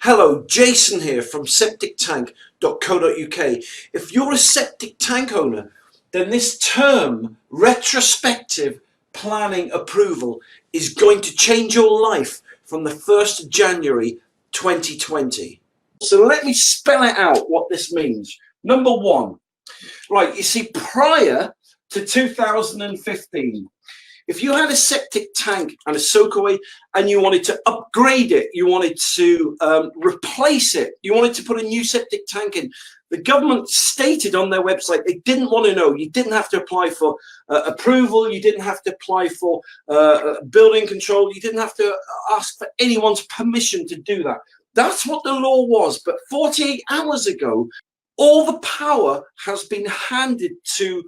Hello, Jason here from septictank.co.uk. If you're a septic tank owner, then this term, retrospective planning approval, is going to change your life from the 1st of January 2020. So let me spell it out what this means. Number one, right, you see, prior to 2015, if you had a septic tank and a soakaway and you wanted to upgrade it, you wanted to replace it, you wanted to put a new septic tank in, the government stated on their website they didn't want to know. You didn't have to apply for approval, you didn't have to apply for building control, you didn't have to ask for anyone's permission to do that. That's what the law was. But 48 hours ago, all the power has been handed to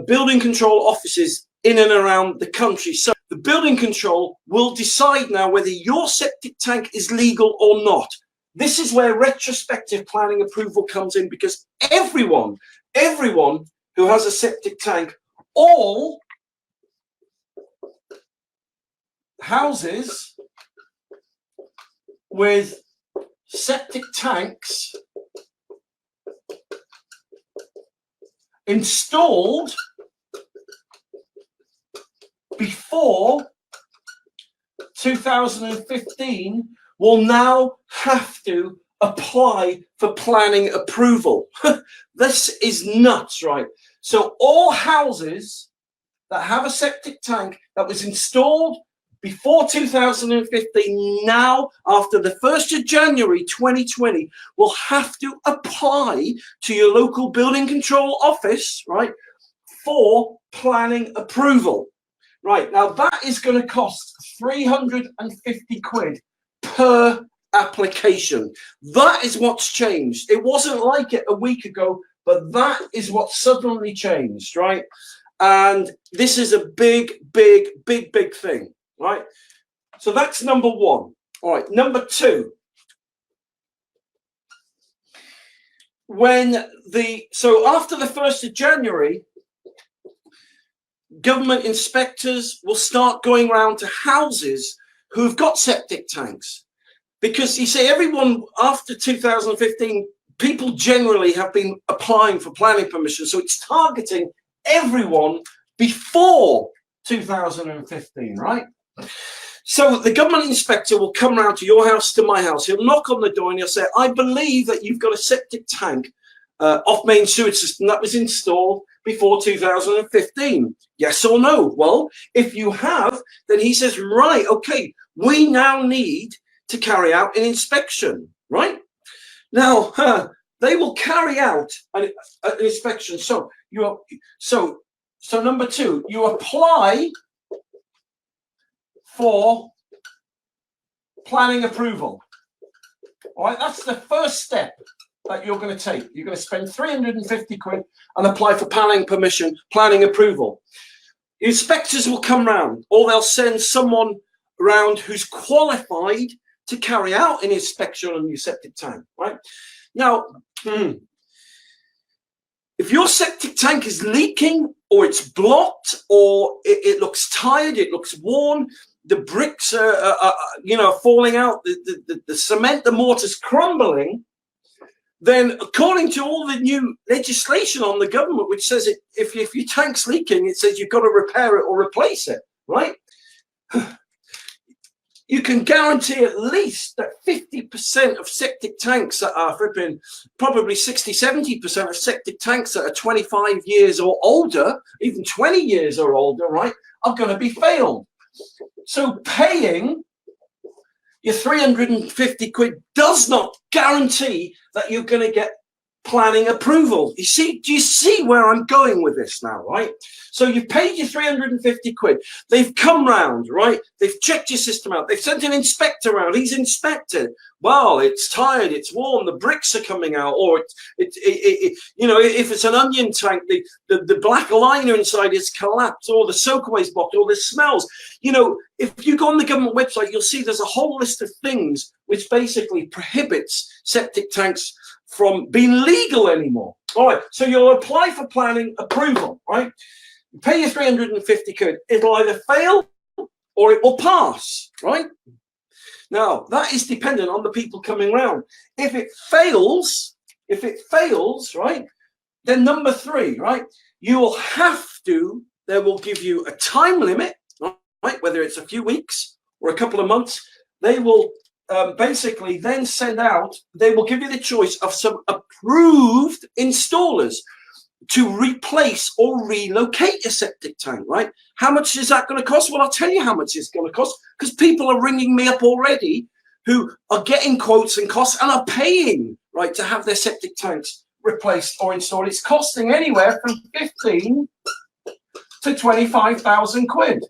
building control offices in and around the country. So the building control will decide now whether your septic tank is legal or not. This is where retrospective planning approval comes in, because everyone who has a septic tank, all houses with septic tanks installed before 2015 will now have to apply for planning approval. This is nuts, right? So all houses that have a septic tank that was installed before 2015, now after the 1st of January 2020, will have to apply to your local building control office, right, for planning approval. Right, now that is going to cost 350 quid per application. That is what's changed. It wasn't like it a week ago, but that is what suddenly changed, right? And this is a big thing, right? So that's number one. All right, number two. So after the 1st of January, government inspectors will start going around to houses who've got septic tanks, because you see, everyone after 2015, people generally have been applying for planning permission, so it's targeting everyone before 2015, right? So the government inspector will come around to your house, to my house, he'll knock on the door and he'll say, I believe that you've got a septic tank off main sewage system that was installed before 2015. Yes or no? Well, if you have, then he says, right, okay, we now need to carry out an inspection, right? Now, they will carry out an inspection. So number two, you apply for planning approval. All right, that's the first step that you're going to take. You're going to spend 350 quid and apply for planning permission, planning approval. Inspectors will come round, or they'll send someone around who's qualified to carry out an inspection on your septic tank, right? Now, if your septic tank is leaking, or it's blocked, or it looks tired, it looks worn, the bricks are falling out, the cement, the mortar's crumbling, then according to all the new legislation on the government, which says if your tank's leaking, it says you've got to repair it or replace it, right? You can guarantee at least that 50% of septic tanks that are flipping, probably 60-70% of septic tanks that are 25 years or older, even 20 years or older, right, are going to be failed. So paying your 350 quid does not guarantee that you're going to get planning approval. You see, do you see where I'm going with this now, right? So you've paid your 350 quid. They've come round, right? They've checked your system out. They've sent an inspector around. He's inspected. Well, it's tired, it's worn, the bricks are coming out, or if it's an onion tank, the black liner inside is collapsed, or the soakaway's blocked, or the smells. You know, if you go on the government website, you'll see there's a whole list of things which basically prohibits septic tanks from being legal anymore. All right, so you'll apply for planning approval, right? You pay your 350 quid. It'll either fail or it will pass, right? Now, that is dependent on the people coming round. If it fails, right, then number 3, right, you will have to, they will give you a time limit, right, whether it's a few weeks or a couple of months. They will basically then send out, they will give you the choice of some approved installers to replace or relocate your septic tank, right? How much is that going to cost? Well, I'll tell you how much it's going to cost, because people are ringing me up already who are getting quotes and costs and are paying, right, to have their septic tanks replaced or installed. It's costing anywhere from 15 to 25,000 quid.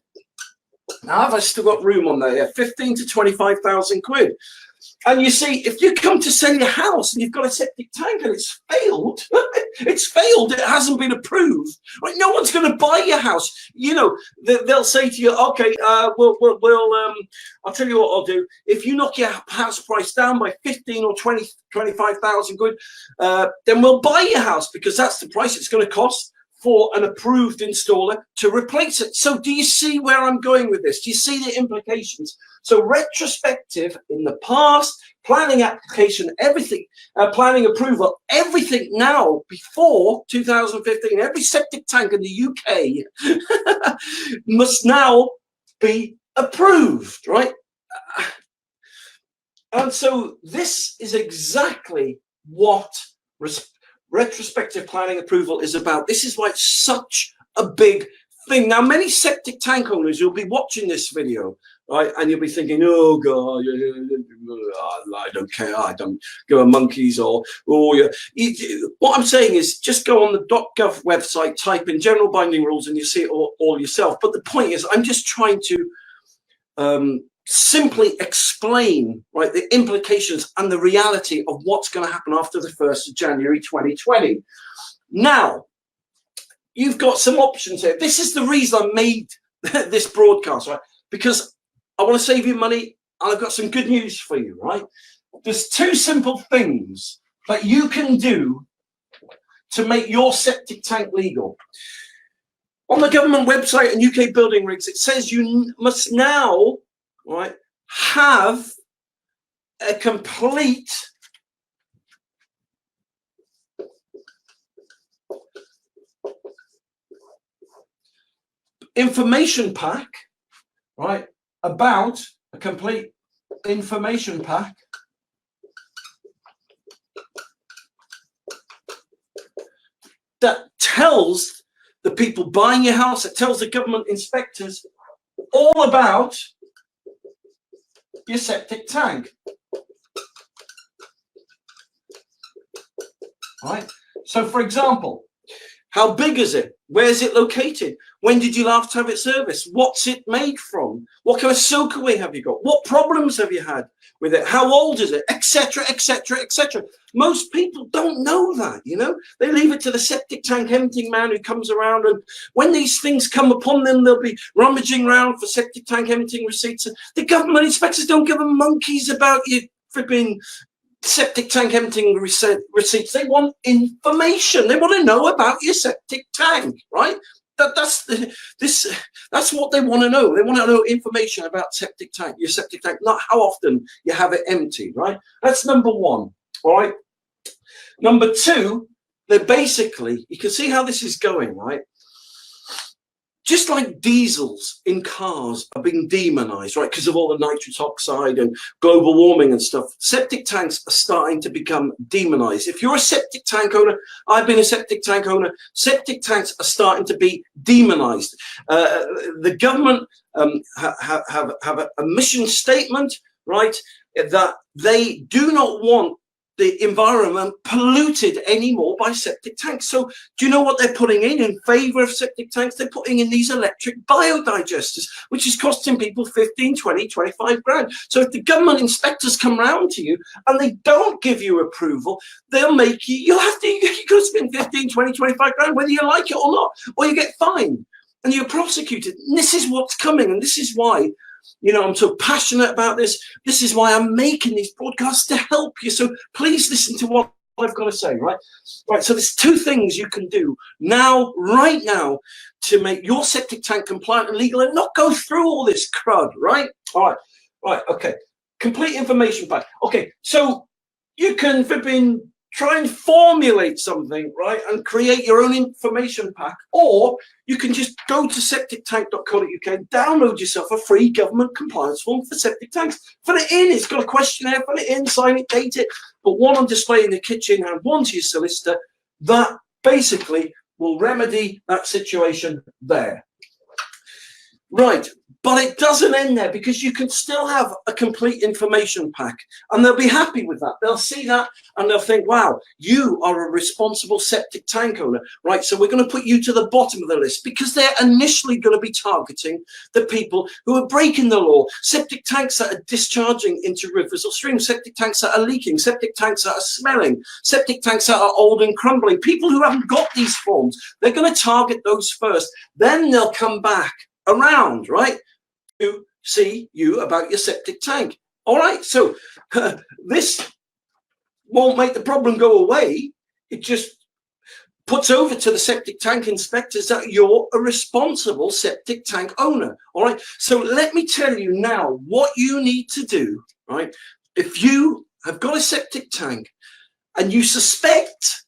Now, have I still got room on there? Yeah, 15 to 25,000 quid. And you see, if you come to sell your house and you've got a septic tank and it's failed, it hasn't been approved, right? No one's going to buy your house. You know, they'll say to you, okay, I'll tell you what I'll do. If you knock your house price down by 15 or 20, 25,000 quid, then we'll buy your house, because that's the price it's going to cost for an approved installer to replace it. So do you see where I'm going with this? Do you see the implications? So retrospective in the past, planning application, everything, planning approval, everything now before 2015, every septic tank in the UK must now be approved, right? And so this is exactly what retrospective planning approval is about. This is why it's such a big thing. Now, many septic tank owners, you'll be watching this video, right, and you'll be thinking, oh God, I don't care, I don't give a monkeys, or yeah. What I'm saying is, just go on the .gov website, type in general binding rules, and you see it all yourself. But the point is, I'm just trying to simply explain, right, the implications and the reality of what's going to happen after the 1st of January 2020. Now, you've got some options here. This is the reason I made this broadcast, right? Because I want to save you money, and I've got some good news for you, right? There's 2 simple things that you can do to make your septic tank legal. On the government website and UK building regs, it says you must now, right, have a complete information pack, right, about a complete information pack that tells the people buying your house, that tells the government inspectors all about your septic tank, right? So, for example, how big is it? Where is it located? When did you last have it serviced? What's it made from? What kind of soakaway have you got? What problems have you had with it? How old is it? Etc., etc., etc. Most people don't know that, you know. They leave it to the septic tank emptying man who comes around, and when these things come upon them, they'll be rummaging around for septic tank emptying receipts. And the government inspectors don't give them monkeys about your flipping septic tank emptying receipts. They want information. They want to know about your septic tank, right? That's what they want to know. They want to know information about septic tank, your septic tank, not how often you have it empty, right? That's number 1, all right? Number 2, they're basically, you can see how this is going, right? Just like diesels in cars are being demonized, right, because of all the nitrous oxide and global warming and stuff, septic tanks are starting to become demonized. If you're a septic tank owner, I've been a septic tank owner, septic tanks are starting to be demonized. The government have a mission statement, right, that they do not want the environment polluted anymore by septic tanks. So do you know what they're putting in favor of septic tanks? They're putting in these electric biodigesters, which is costing people 15, 20, 25 grand. So if the government inspectors come round to you and they don't give you approval, they'll make you, you got to spend 15, 20, 25 grand, whether you like it or not, or you get fined and you're prosecuted. And this is what's coming. And this is why, you know, I'm so passionate about this. This is why I'm making these broadcasts, to help you. So please listen to what I've got to say, right? Right, so there's 2 things you can do now, right now, to make your septic tank compliant and legal and not go through all this crud, right? All right, okay. complete information pack. Okay, so you can try and formulate something, right, and create your own information pack, or you can just go to septictank.co.uk and download yourself a free government compliance form for septic tanks. Fill it in, it's got a questionnaire, fill it in, sign it, date it, but one on display in the kitchen and one to your solicitor. That basically will remedy that situation there. Right, but it doesn't end there, because you can still have a complete information pack, and they'll be happy with that. They'll see that and they'll think, wow, you are a responsible septic tank owner, right? So we're going to put you to the bottom of the list, because they're initially going to be targeting the people who are breaking the law. Septic tanks that are discharging into rivers or streams, septic tanks that are leaking, septic tanks that are smelling, septic tanks that are old and crumbling. People who haven't got these forms, they're going to target those first. Then they'll come back around, right, to see you about your septic tank. All right, so this won't make the problem go away. It just puts over to the septic tank inspectors that you're a responsible septic tank owner. All right, so let me tell you now what you need to do, right? If you have got a septic tank and you suspect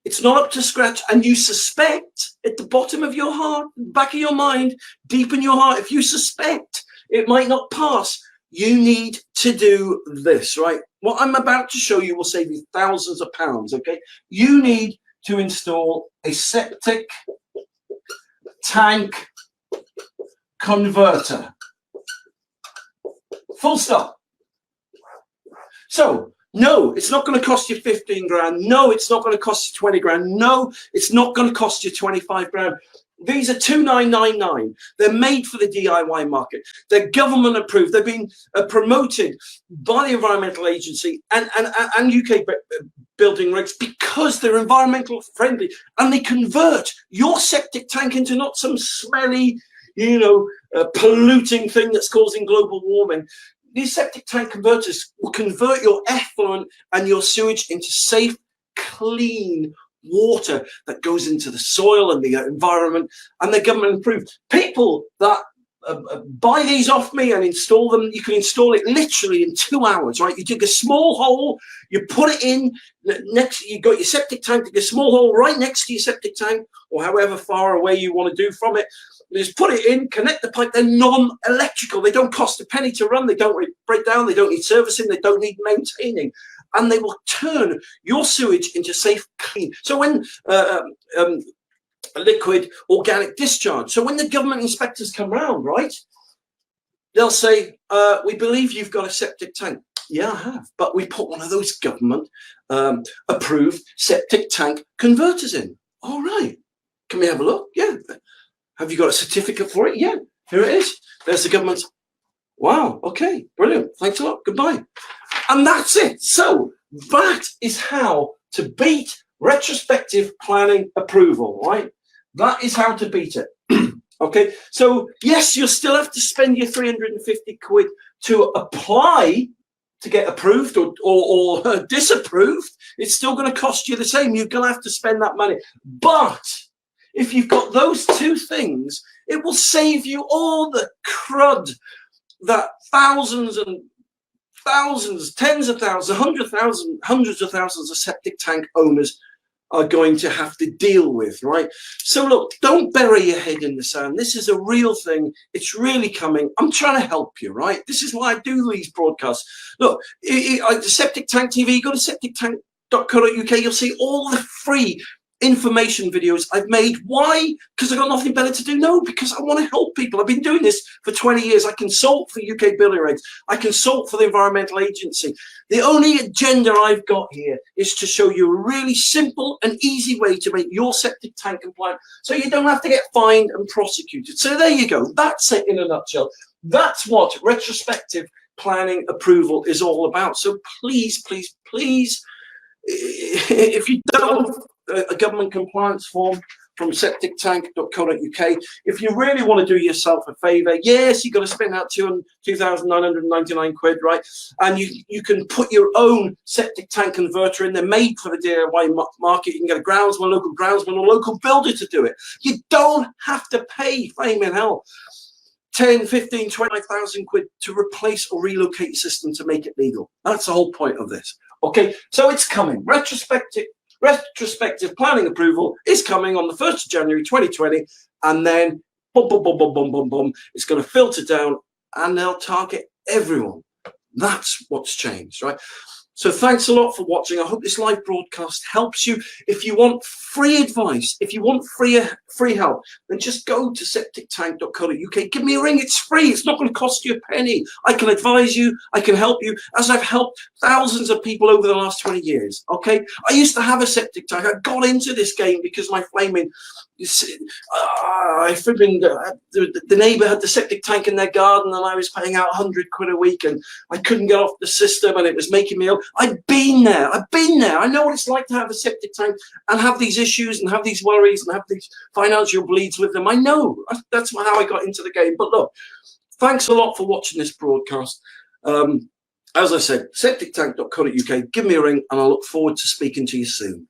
it's not up to scratch, and you suspect at the bottom of your heart, back of your mind, deep in your heart, if you suspect it might not pass, you need to do this, right? What I'm about to show you will save you thousands of pounds, okay? You need to install a septic tank converter. Full stop. So, no, it's not going to cost you 15 grand. No, it's not going to cost you 20 grand. No, it's not going to cost you 25 grand. These are 2,999. They're made for the DIY market. They're government approved. They've been promoted by the Environmental Agency and UK building regs, because they're environmental friendly, and they convert your septic tank into not some smelly, polluting thing that's causing global warming. These septic tank converters will convert your effluent and your sewage into safe, clean water that goes into the soil and the environment, and they're government approved. People that buy these off me and install them, you can install it literally in 2 hours, right? You dig a small hole, you put it in, you got your septic tank, dig a small hole right next to your septic tank, or however far away you want to do from it. You just put it in, connect the pipe. They're non-electrical. They don't cost a penny to run. They don't break down. They don't need servicing. They don't need maintaining. And they will turn your sewage into safe, clean. So when liquid organic discharge. So when the government inspectors come round, right, they'll say, we believe you've got a septic tank. Yeah, I have. But we put one of those government approved septic tank converters in. All right. Can we have a look? Yeah. Have you got a certificate for it? Yeah, here it is. There's the government's. Wow, okay, brilliant. Thanks a lot. Goodbye. And that's it. So that is how to beat retrospective planning approval, right? That is how to beat it. Okay, so yes, you'll still have to spend your 350 quid to apply to get approved or disapproved. It's still going to cost you the same. You're going to have to spend that money. But if you've got those two things, it will save you all the crud that thousands and thousands, tens of thousands, hundreds of thousands of septic tank owners are going to have to deal with, right? So look, don't bury your head in the sand. This is a real thing. It's really coming. I'm trying to help you, right? This is why I do these broadcasts. Look, the Septic Tank TV, go to septictank.co.uk. You'll see all the free information videos I've made. Why? Because I've got nothing better to do? No, because I want to help people. I've been doing this for 20 years. I consult for UK building regs. I consult for the Environmental Agency. The only agenda I've got here is to show you a really simple and easy way to make your septic tank compliant, so you don't have to get fined and prosecuted. So there you go. That's it in a nutshell. That's what retrospective planning approval is all about. So please, please, please, if you don't a government compliance form from septictank.co.uk, if you really want to do yourself a favor, yes, you've got to spend out 2,999 quid, right? And you can put your own septic tank converter in. They're made for the DIY market. You can get a groundsman, local groundsman, or local builder to do it. You don't have to pay flaming hell 10, 15, 25,000 quid to replace or relocate your system to make it legal. That's the whole point of this. Okay, so it's coming. Retrospective planning approval is coming on the 1st of January 2020, and then boom, boom, boom, boom, boom, boom, boom. It's going to filter down and they'll target everyone. That's what's changed, right? So thanks a lot for watching. I hope this live broadcast helps you. If you want free advice, if you want free help, then just go to septictank.co.uk. Give me a ring. It's free. It's not going to cost you a penny. I can advise you. I can help you, as I've helped thousands of people over the last 20 years. Okay. I used to have a septic tank. I got into this game because my flaming, the neighbour had the septic tank in their garden and I was paying out 100 quid a week and I couldn't get off the system and it was making me ill. I've been there. I know what it's like to have a septic tank and have these issues and have these worries and have these financial bleeds with them. I know. That's how I got into the game. But look, thanks a lot for watching this broadcast. As I said, septictank.co.uk. Give me a ring and I look forward to speaking to you soon.